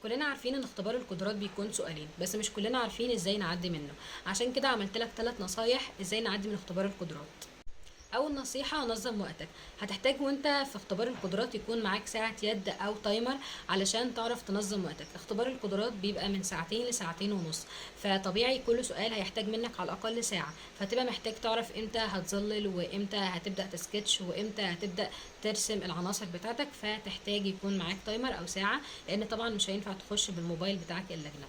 كلنا عارفين ان اختبار القدرات بيكون سؤالين، بس مش كلنا عارفين ازاي نعدي منه. عشان كده عملت لك 3 نصايح ازاي نعدي من اختبار القدرات. اول نصيحة: نظم وقتك. هتحتاج وانت في اختبار القدرات يكون معاك ساعة يد او تايمر علشان تعرف تنظم وقتك. اختبار القدرات بيبقى من ساعتين لساعتين ونص، فطبيعي كل سؤال هيحتاج منك على الاقل ساعة، فتبقى محتاج تعرف امتى هتظلل وامتى هتبدأ تسكتش وامتى هتبدأ ترسم العناصر بتاعتك، فتحتاج يكون معاك تايمر او ساعة، لان طبعا مش هينفع تخش بالموبايل بتاعك اللجنة.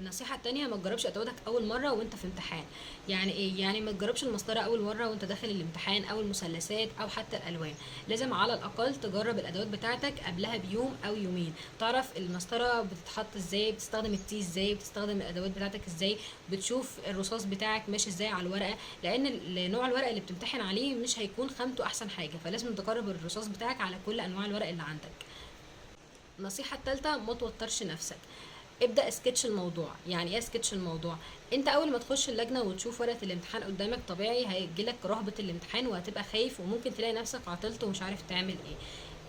النصيحة التانية: ما تجربش ادواتك اول مرة وانت في امتحان. يعني ايه؟ يعني ما تجربش المسطرة اول مرة وانت داخل الامتحان، او المثلثات، او حتى الالوان. لازم على الاقل تجرب الادوات بتاعتك قبلها بيوم او يومين، تعرف المسطرة بتتحط ازاي، بتستخدم التي ازاي، بتستخدم الادوات بتاعتك ازاي، بتشوف الرصاص بتاعك ماشي ازاي على الورقة، لان نوع الورق اللي بتمتحن عليه مش هيكون خامته احسن حاجة، فلازم تجرب الرصاص بتاعك على كل انواع الورق اللي عندك. النصيحة التالتة: ما توترش نفسك. ابدأ سكتش الموضوع. يعني ايه سكتش الموضوع؟ انت اول ما تخش اللجنة وتشوف ورقة الامتحان قدامك، طبيعي هيجيلك رهبة الامتحان وهتبقى خايف، وممكن تلاقي نفسك عطلت ومش عارف تعمل ايه.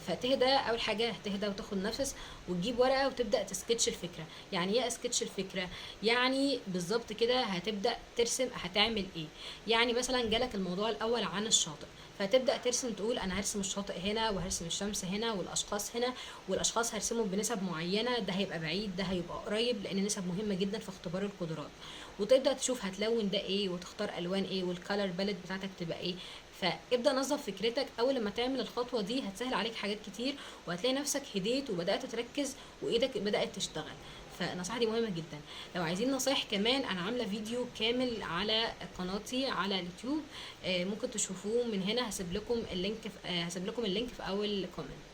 فتهدى. اول حاجة هتهدى وتاخد نفس وتجيب ورقة وتبدأ تسكتش الفكرة. يعني ايه اسكتش الفكرة؟ يعني بالظبط كده هتبدأ ترسم هتعمل ايه. يعني مثلا جالك الموضوع الاول عن الشاطئ، فتبدأ ترسم، تقول انا هرسم الشاطئ هنا، وهرسم الشمس هنا، والاشخاص هنا، والاشخاص هرسمهم بنسب معينه، ده هيبقى بعيد ده هيبقى قريب، لان نسب مهمه جدا في اختبار القدرات. وتبدا تشوف هتلون ده ايه، وتختار الوان ايه، والكالر باليت بتاعتك تبقى ايه. فابدا نظف فكرتك. اول لما تعمل الخطوه دي هتسهل عليك حاجات كتير، وهتلاقي نفسك هديت وبدات تركز وايدك بدات تشتغل. فالنصيحه دي مهمه جدا. لو عايزين نصايح كمان، انا عامله فيديو كامل على قناتي على اليوتيوب، ممكن تشوفوه من هنا. هسيب لكم اللينك في اول كومنت.